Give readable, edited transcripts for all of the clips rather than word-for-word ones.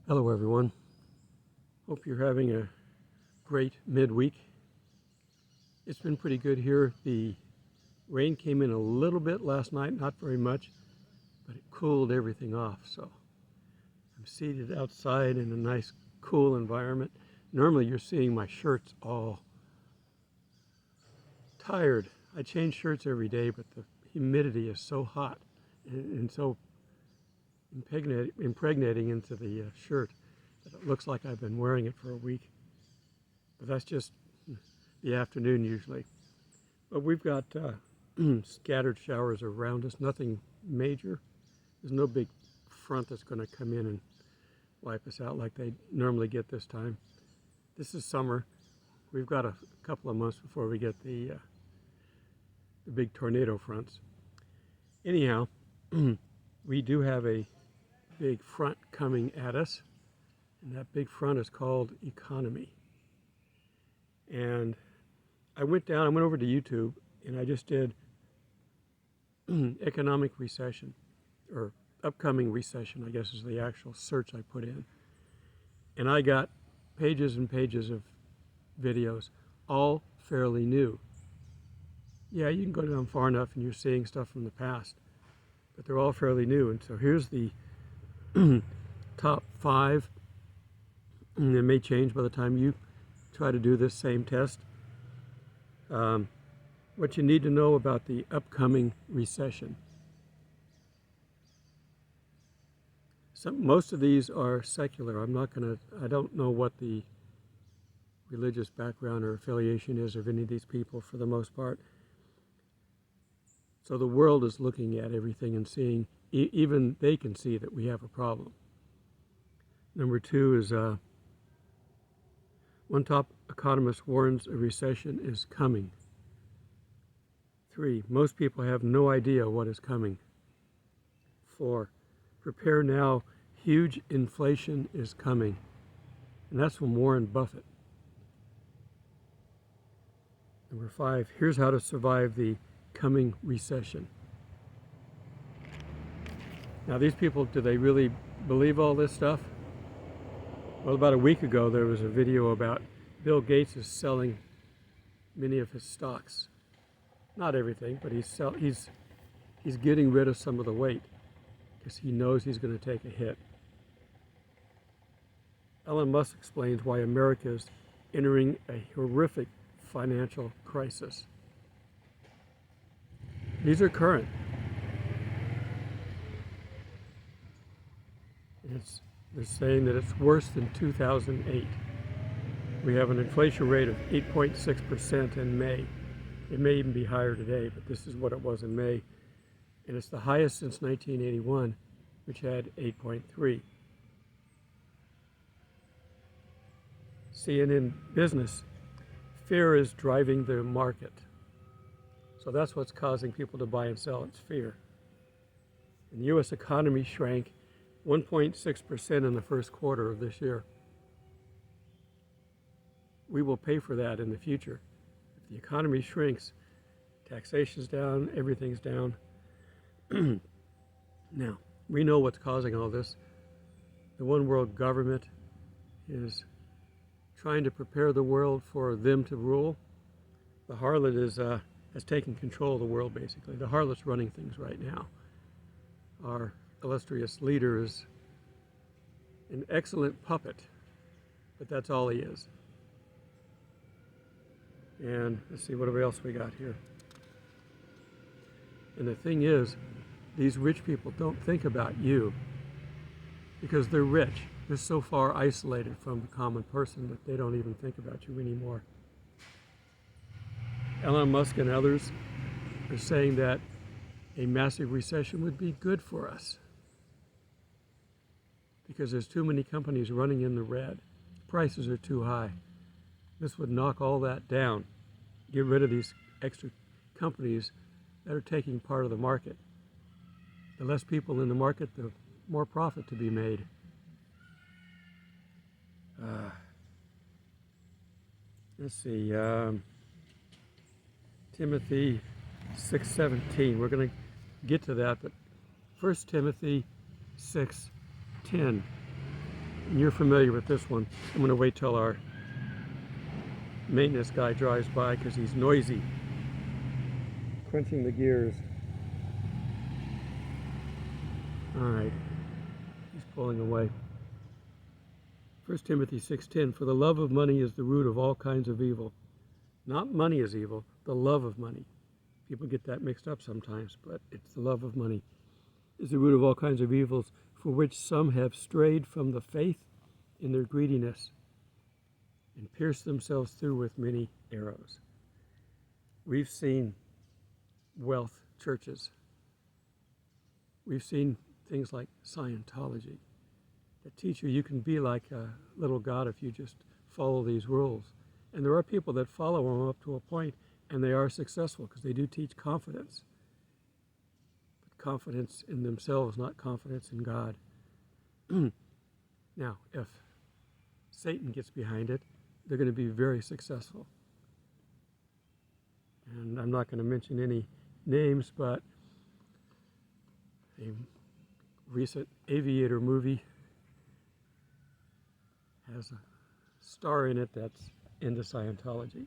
Hello everyone. Hope you're having a great midweek. It's been pretty good here. The rain came in a little bit last night, not very much, but it cooled everything off. So I'm seated outside in a nice cool environment. Normally you're seeing my shirts all tired. I change shirts every day, but the humidity is so hot and so impregnating into the shirt that it looks like I've been wearing it for a week. But that's just the afternoon usually. But we've got scattered showers around us, nothing major. There's no big front that's going to come in and wipe us out like they normally get this time. This is summer. We've got a couple of months before we get the big tornado fronts. Anyhow, we do have a big front coming at us, and that big front is called economy. And I went over to YouTube, and I just did economic recession, or upcoming recession, I guess is the actual search I put in. And I got pages and pages of videos, all fairly new. Yeah, you can go down far enough and you're seeing stuff from the past, but they're all fairly new. And so here's the top 5, and it may change by the time you try to do this same test. What you need to know about the upcoming recession. Most of these are secular. I don't know what the religious background or affiliation is of any of these people for the most part. So the world is looking at everything and seeing, even they can see that we have a problem. Number 2 is one top economist warns a recession is coming. 3, most people have no idea what is coming. 4, prepare now, huge inflation is coming. And that's from Warren Buffett. Number 5, here's how to survive the coming recession. Now these people, do they really believe all this stuff? Well, about a week ago there was a video about Bill Gates is selling many of his stocks. Not everything, but he's getting rid of some of the weight because he knows he's going to take a hit. Elon Musk explains why America is entering a horrific financial crisis. These are current. They're saying that it's worse than 2008. We have an inflation rate of 8.6% in May. It may even be higher today, but this is what it was in May. And it's the highest since 1981, which had 8.3. CNN Business, fear is driving the market. So that's what's causing people to buy and sell, it's fear. And the U.S. economy shrank 1.6% in the first quarter of this year. We will pay for that in the future. If the economy shrinks, taxation's down, everything's down. Now, we know what's causing all this. The one world government is trying to prepare the world for them to rule. The harlot has taken control of the world, basically. The harlot's running things right now. Our illustrious leader is an excellent puppet, but that's all he is. And let's see, what else we got here. And the thing is, these rich people don't think about you because they're rich. They're so far isolated from the common person that they don't even think about you anymore. Elon Musk and others are saying that a massive recession would be good for us because there's too many companies running in the red. Prices are too high. This would knock all that down, get rid of these extra companies that are taking part of the market. The less people in the market, the more profit to be made. Let's see, Timothy 6:17. We're going to get to that, but 1 Timothy 6:10. And you're familiar with this one. I'm going to wait till our maintenance guy drives by because he's noisy, crunching the gears. All right, he's pulling away. 1 Timothy 6:10, for the love of money is the root of all kinds of evil. Not money is evil, the love of money. People get that mixed up sometimes, but it's the love of money is the root of all kinds of evils, for which some have strayed from the faith in their greediness and pierced themselves through with many arrows. We've seen wealth churches. We've seen things like Scientology that teach you can be like a little god if you just follow these rules. And there are people that follow them up to a point, and they are successful because they do teach confidence. But confidence in themselves, not confidence in God. Now, if Satan gets behind it, they're going to be very successful. And I'm not going to mention any names, but a recent Aviator movie has a star in it that's into Scientology.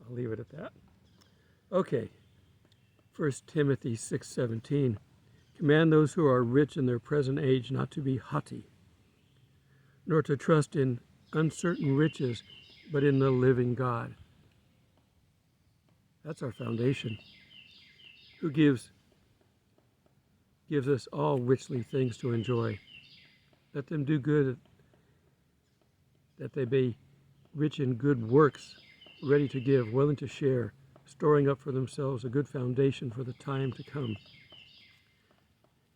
I'll leave it at that. Okay, 1 Timothy 6:17. Command those who are rich in their present age not to be haughty, nor to trust in uncertain riches, but in the living God. That's our foundation. Who gives us all richly things to enjoy. Let them do good, that they be rich in good works, ready to give, willing to share, storing up for themselves a good foundation for the time to come,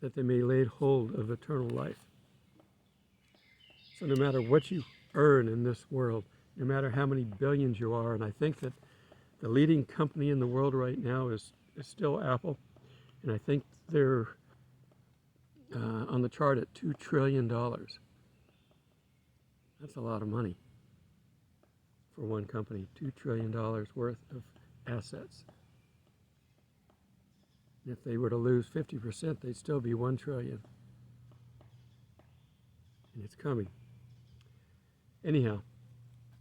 that they may lay hold of eternal life. So no matter what you earn in this world, no matter how many billions you are, and I think that the leading company in the world right now is still Apple, and I think they're on the chart at $2 trillion. That's a lot of money for one company, $2 trillion worth of assets. And if they were to lose 50%, they'd still be $1 trillion. And it's coming. Anyhow,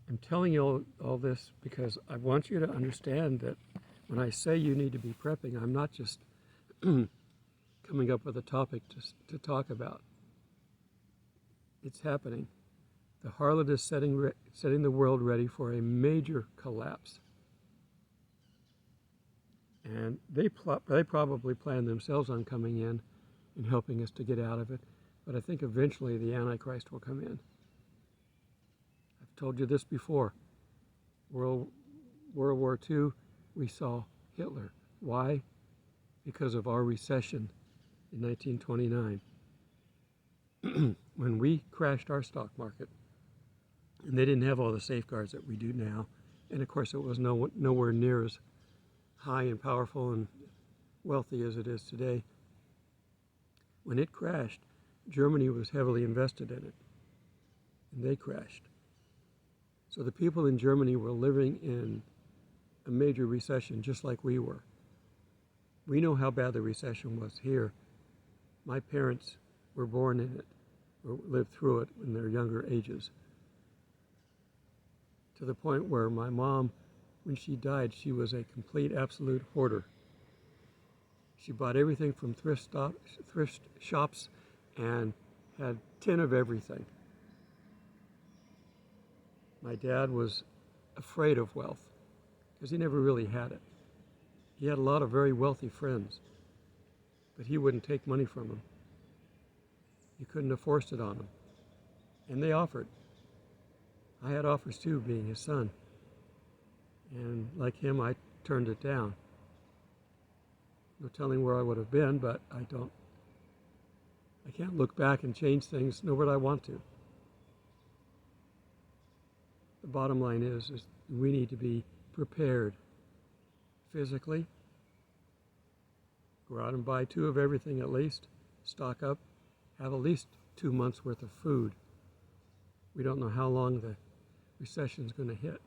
I'm telling you all this because I want you to understand that when I say you need to be prepping, I'm not just coming up with a topic to talk about. It's happening. The harlot is setting the world ready for a major collapse. And they probably plan themselves on coming in and helping us to get out of it. But I think eventually the Antichrist will come in. I've told you this before. World War II, we saw Hitler. Why? Because of our recession in 1929. When we crashed our stock market, and they didn't have all the safeguards that we do now, and of course it was nowhere near as high and powerful and wealthy as it is today. When it crashed, Germany was heavily invested in it, and they crashed. So the people in Germany were living in a major recession just like we were. We know how bad the recession was here. My parents were born in it, or lived through it in their younger ages, to the point where my mom, when she died, she was a complete, absolute hoarder. She bought everything from thrift shops and had 10 of everything. My dad was afraid of wealth because he never really had it. He had a lot of very wealthy friends, but he wouldn't take money from them. You couldn't have forced it on them. And they offered. I had offers too, being his son. And like him, I turned it down. No telling where I would have been, but I can't look back and change things, nor would I want to. The bottom line is we need to be prepared physically. Go out and buy 2 of everything at least. Stock up. Have at least 2 months worth of food. We don't know how long the recession is going to hit.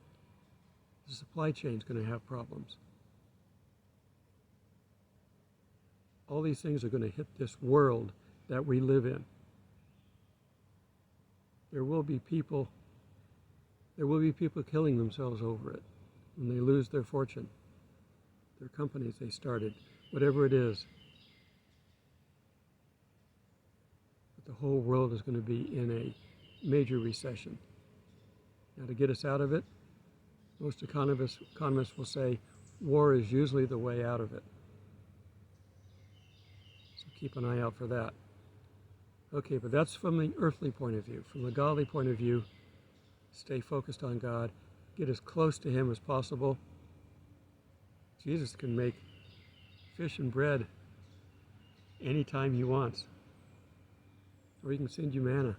The supply chain is going to have problems. All these things are going to hit this world that we live in. there will be people killing themselves over it when they lose their fortune, their companies they started, whatever it is. But the whole world is going to be in a major recession. Now, to get us out of it, most economists will say war is usually the way out of it. So keep an eye out for that. Okay, but that's from the earthly point of view. From the godly point of view, stay focused on God. Get as close to Him as possible. Jesus can make fish and bread anytime He wants. Or He can send you manna.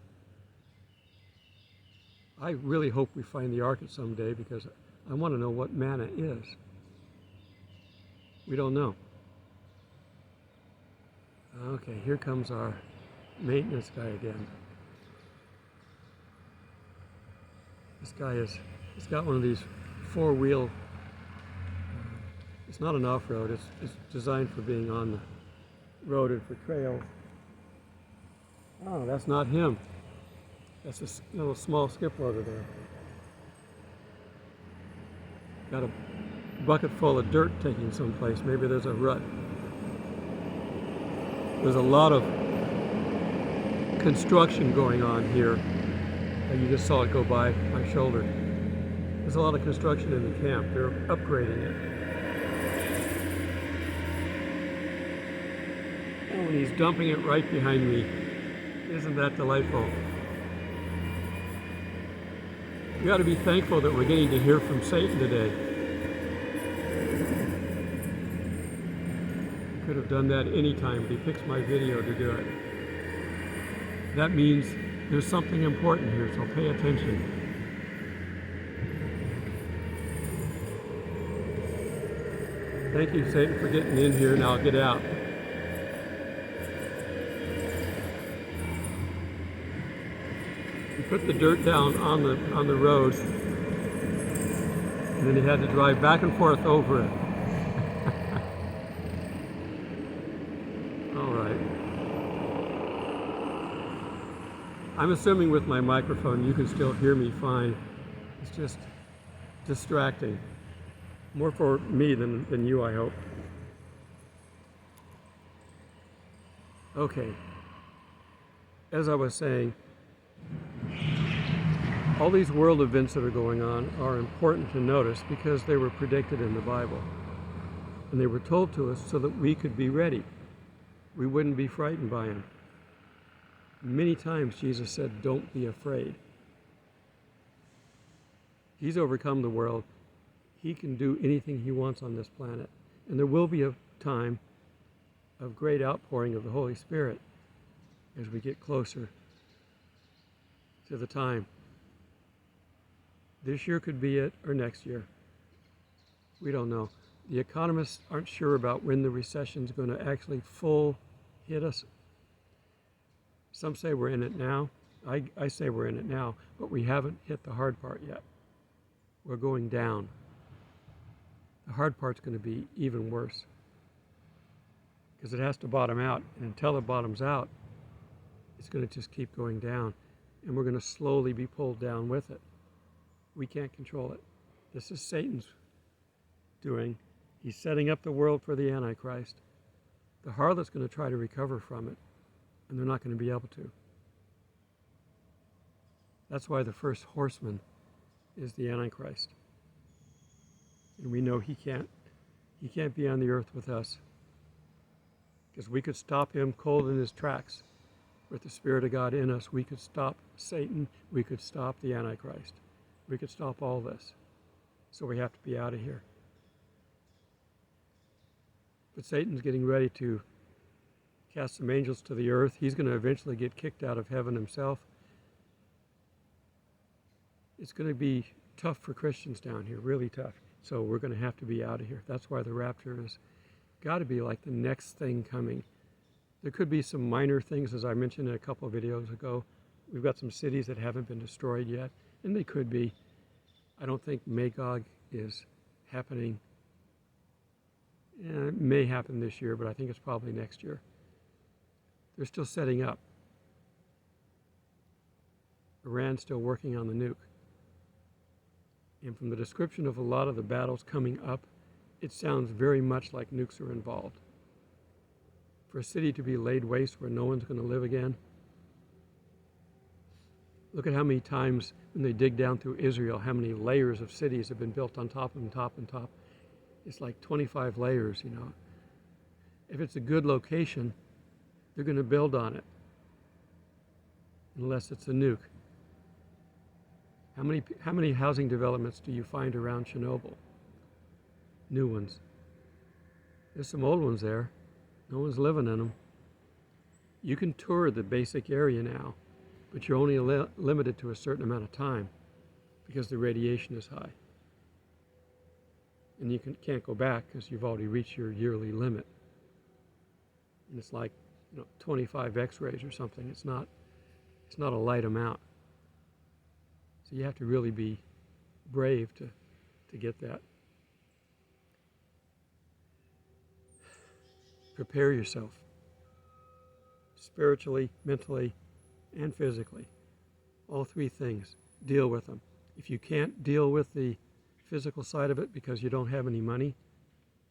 I really hope we find the ark someday because I want to know what manna is. We don't know. Okay, here comes our maintenance guy again. This guy he's got one of these four-wheel, it's not an off-road, it's designed for being on the road and for trails. Oh, that's not him. That's a little small skip loader there. Got a bucket full of dirt taking someplace. Maybe there's a rut. There's a lot of construction going on here. You just saw it go by my shoulder. There's a lot of construction in the camp. They're upgrading it. Oh, and he's dumping it right behind me. Isn't that delightful? We ought to be thankful that we're getting to hear from Satan today. I could have done that anytime, but he picks my video to do it. That means there's something important here, so pay attention. Thank you, Satan, for getting in here. Now get out. He put the dirt down on the road, and then he had to drive back and forth over it. All right. I'm assuming with my microphone you can still hear me fine. It's just distracting. More for me than you, I hope. Okay. As I was saying, all these world events that are going on are important to notice because they were predicted in the Bible. And they were told to us so that we could be ready. We wouldn't be frightened by them. Many times Jesus said, don't be afraid. He's overcome the world. He can do anything he wants on this planet. And there will be a time of great outpouring of the Holy Spirit as we get closer to the time. This year could be it, or next year. We don't know. The economists aren't sure about when the recession is going to actually full hit us. Some say we're in it now. I say we're in it now, but we haven't hit the hard part yet. We're going down. The hard part's going to be even worse because it has to bottom out, and until it bottoms out, it's going to just keep going down, and we're going to slowly be pulled down with it. We can't control it. This is Satan's doing. He's setting up the world for the Antichrist. The harlot's going to try to recover from it, and they're not going to be able to. That's why the first horseman is the Antichrist. And we know he can't be on the earth with us. Because we could stop him cold in his tracks. With the Spirit of God in us, we could stop Satan. We could stop the Antichrist. We could stop all this. So we have to be out of here. But Satan's getting ready to cast some angels to the earth. He's going to eventually get kicked out of heaven himself. It's going to be tough for Christians down here, really tough. So we're going to have to be out of here. That's why the rapture has got to be like the next thing coming. There could be some minor things, as I mentioned in a couple of videos ago. We've got some cities that haven't been destroyed yet, and they could be. I don't think Magog is happening. It may happen this year, but I think it's probably next year. They're still setting up. Iran's still working on the nuke. And from the description of a lot of the battles coming up, it sounds very much like nukes are involved. For a city to be laid waste where no one's going to live again, look at how many times when they dig down through Israel, how many layers of cities have been built on top and top and top. It's like 25 layers, you know. If it's a good location, they're going to build on it, unless it's a nuke. How many housing developments do you find around Chernobyl? New ones. There's some old ones there. No one's living in them. You can tour the basic area now, but you're only limited to a certain amount of time because the radiation is high. And you can't go back because you've already reached your yearly limit. And it's like, 25 X-rays or something. It's not a light amount. So you have to really be brave to get that. Prepare yourself spiritually, mentally, and physically. All three things. Deal with them. If you can't deal with the physical side of it because you don't have any money,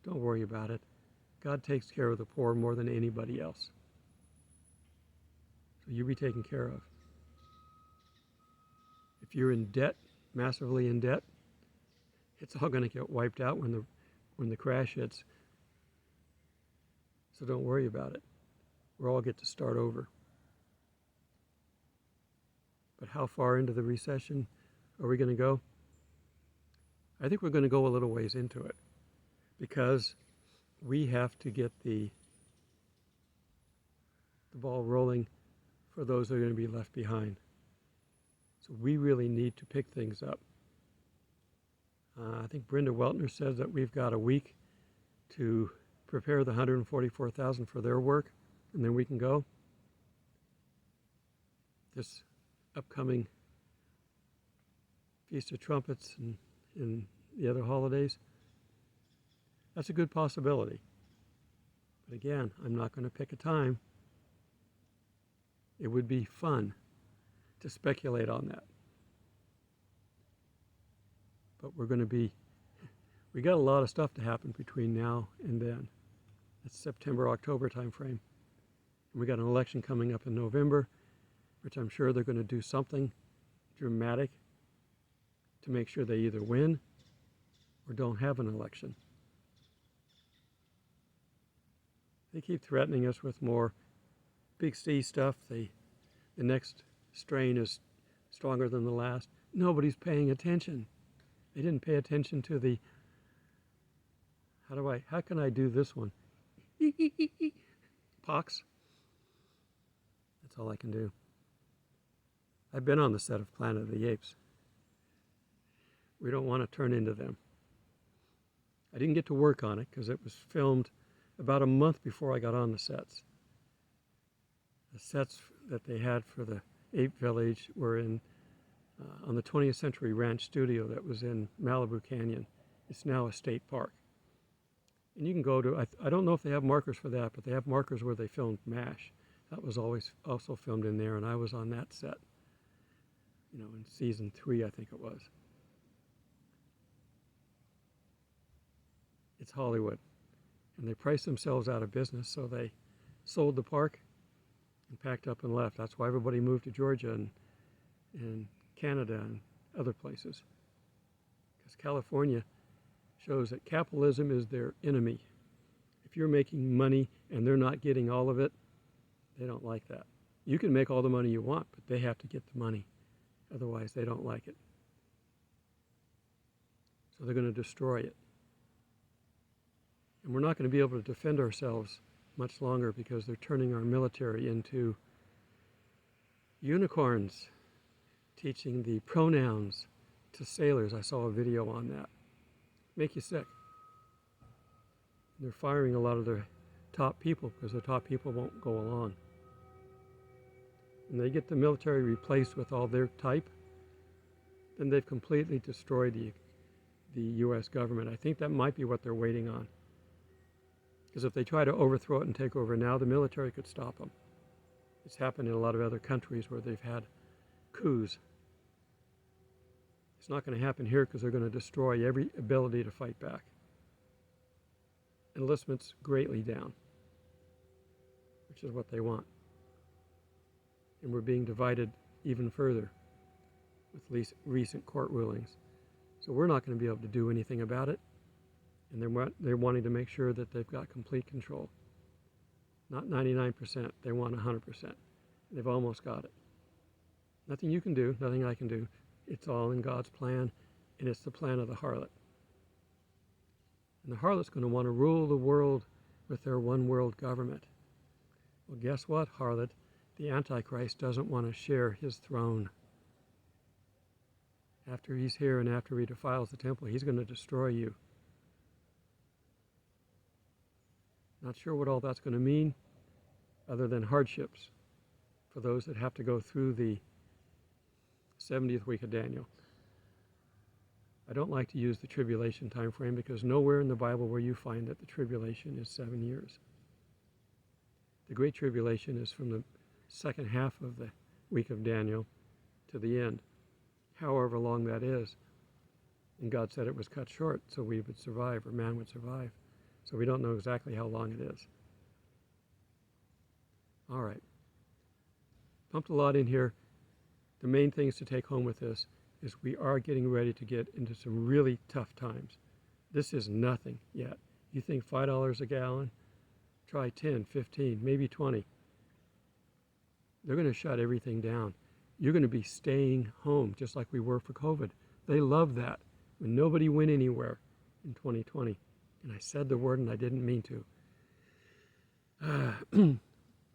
don't worry about it. God takes care of the poor more than anybody else. So you be taken care of. If you're in debt, massively in debt, it's all going to get wiped out when the crash hits. So don't worry about it. We all get to start over. But how far into the recession are we going to go? I think we're going to go a little ways into it because we have to get the ball rolling for those that are going to be left behind. So we really need to pick things up. I think Brenda Weltner says that we've got a week to prepare the 144,000 for their work, and then we can go. This upcoming Feast of Trumpets and the other holidays, that's a good possibility. But again, I'm not going to pick a time. It would be fun to speculate on that. But we got a lot of stuff to happen between now and then. It's September, October timeframe. And we got an election coming up in November, which I'm sure they're going to do something dramatic to make sure they either win or don't have an election. They keep threatening us with more big C stuff. The next strain is stronger than the last. Nobody's paying attention. They didn't pay attention to the, how can I do this one? Pox. That's all I can do. I've been on the set of Planet of the Apes. We don't want to turn into them. I didn't get to work on it because it was filmed about a month before I got on the sets. The sets that they had for the Ape Village were on the 20th Century Ranch studio that was in Malibu Canyon. It's now a state park. And you can go to, I don't know if they have markers for that, but they have markers where they filmed MASH. That was always also filmed in there, and I was on that set, in season 3, I think it was. It's Hollywood. And they priced themselves out of business, so they sold the park and packed up and left. That's why everybody moved to Georgia and Canada and other places. Because California shows that capitalism is their enemy. If you're making money and they're not getting all of it, they don't like that. You can make all the money you want, but they have to get the money. Otherwise, they don't like it. So they're going to destroy it. And we're not going to be able to defend ourselves much longer because they're turning our military into unicorns, teaching the pronouns to sailors. I saw a video on that. Make you sick. They're firing a lot of their top people because the top people won't go along. And they get the military replaced with all their type, then they've completely destroyed the U.S. government. I think that might be what they're waiting on. Because if they try to overthrow it and take over now, the military could stop them. It's happened in a lot of other countries where they've had coups. It's not going to happen here because they're going to destroy every ability to fight back. Enlistment's greatly down, which is what they want. And we're being divided even further with recent court rulings. So we're not going to be able to do anything about it. And they're wanting to make sure that they've got complete control. Not 99%, they want 100%. They've almost got it. Nothing you can do, nothing I can do. It's all in God's plan, and it's the plan of the harlot. And the harlot's going to want to rule the world with their one world government. Well, guess what, harlot? The Antichrist doesn't want to share his throne. After he's here and after he defiles the temple, he's going to destroy you. Not sure what all that's going to mean, other than hardships for those that have to go through the 70th week of Daniel. I don't like to use the tribulation time frame because nowhere in the Bible will you find that the tribulation is 7 years. The Great Tribulation is from the second half of the week of Daniel to the end, however long that is. And God said it was cut short so we would survive, or man would survive. So we don't know exactly how long it is. All right. Pumped a lot in here. The main things to take home with this is we are getting ready to get into some really tough times. This is nothing yet. You think $5 a gallon? Try 10, 15, maybe 20. They're going to shut everything down. You're going to be staying home just like we were for COVID. They love that when nobody went anywhere in 2020. And I said the word and I didn't mean to.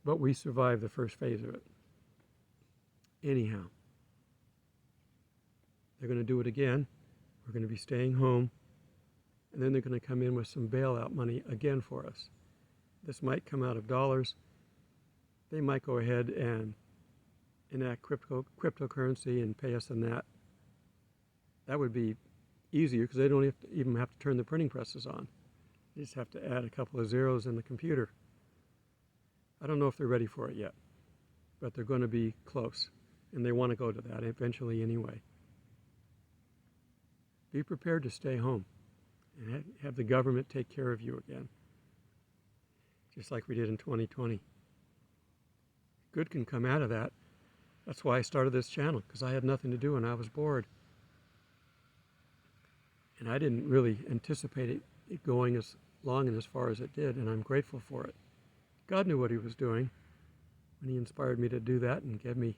But we survived the first phase of it. Anyhow, they're going to do it again. We're going to be staying home. And then they're going to come in with some bailout money again for us. This might come out of dollars. They might go ahead and enact cryptocurrency and pay us in that. That would be easier because they don't even have to turn the printing presses on. They just have to add a couple of zeros in the computer. I don't know if they're ready for it yet, but they're going to be close, and they want to go to that eventually anyway. Be prepared to stay home and have the government take care of you again, just like we did in 2020. Good can come out of that. That's why I started this channel, because I had nothing to do and I was bored. And I didn't really anticipate it going as long and as far as it did, and I'm grateful for it. God knew what he was doing when he inspired me to do that and gave me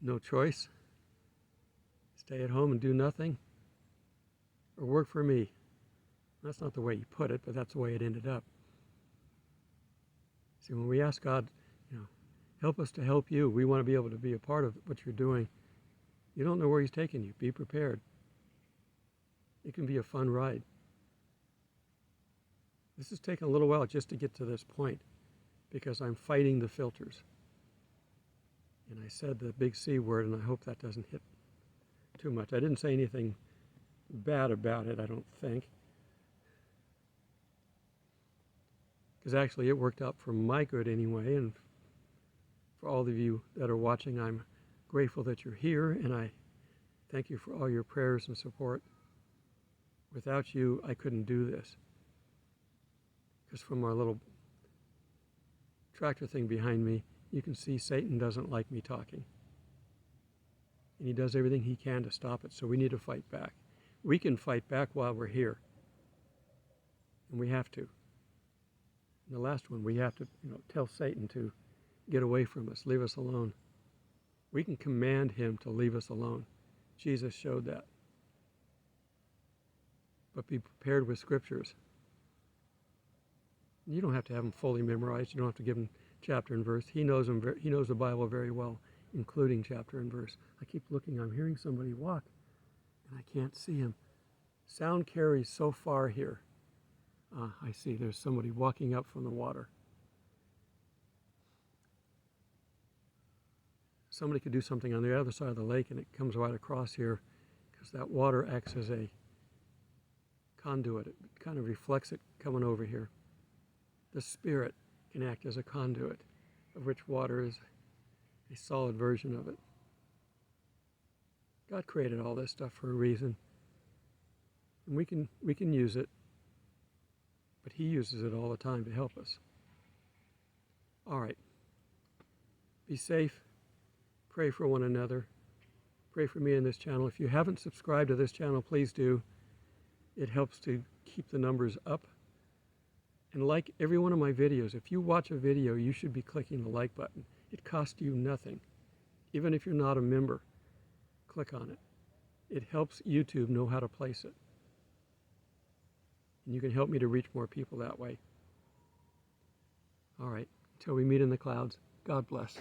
no choice. Stay at home and do nothing, or work for me. That's not the way he put it, but that's the way it ended up. See, when we ask God, help us to help you, we want to be able to be a part of what you're doing. You don't know where he's taking you. Be prepared. It can be a fun ride. This has taken a little while just to get to this point because I'm fighting the filters. And I said the big C word, and I hope that doesn't hit too much. I didn't say anything bad about it, I don't think. Because actually it worked out for my good anyway, and for all of you that are watching, I'm grateful that you're here, and I thank you for all your prayers and support. Without you, I couldn't do this. Because from our little tractor thing behind me, you can see Satan doesn't like me talking. And he does everything he can to stop it, so we need to fight back. We can fight back while we're here. And we have to. And the last one, we have to tell Satan to get away from us, leave us alone. We can command him to leave us alone. Jesus showed that. But be prepared with scriptures. You don't have to have them fully memorized. You don't have to give him chapter and verse. He knows them. He knows the Bible very well, including chapter and verse. I keep looking. I'm hearing somebody walk, and I can't see him. Sound carries so far here. I see. There's somebody walking up from the water. Somebody could do something on the other side of the lake, and it comes right across here because that water acts as a conduit. It kind of reflects it coming over here. The Spirit can act as a conduit, of which water is a solid version of it. God created all this stuff for a reason. And we can use it, but He uses it all the time to help us. All right. Be safe. Pray for one another. Pray for me in this channel. If you haven't subscribed to this channel, please do. It helps to keep the numbers up. And like every one of my videos, if you watch a video, you should be clicking the like button. It costs you nothing. Even if you're not a member, click on it. It helps YouTube know how to place it. And you can help me to reach more people that way. All right, until we meet in the clouds, God bless.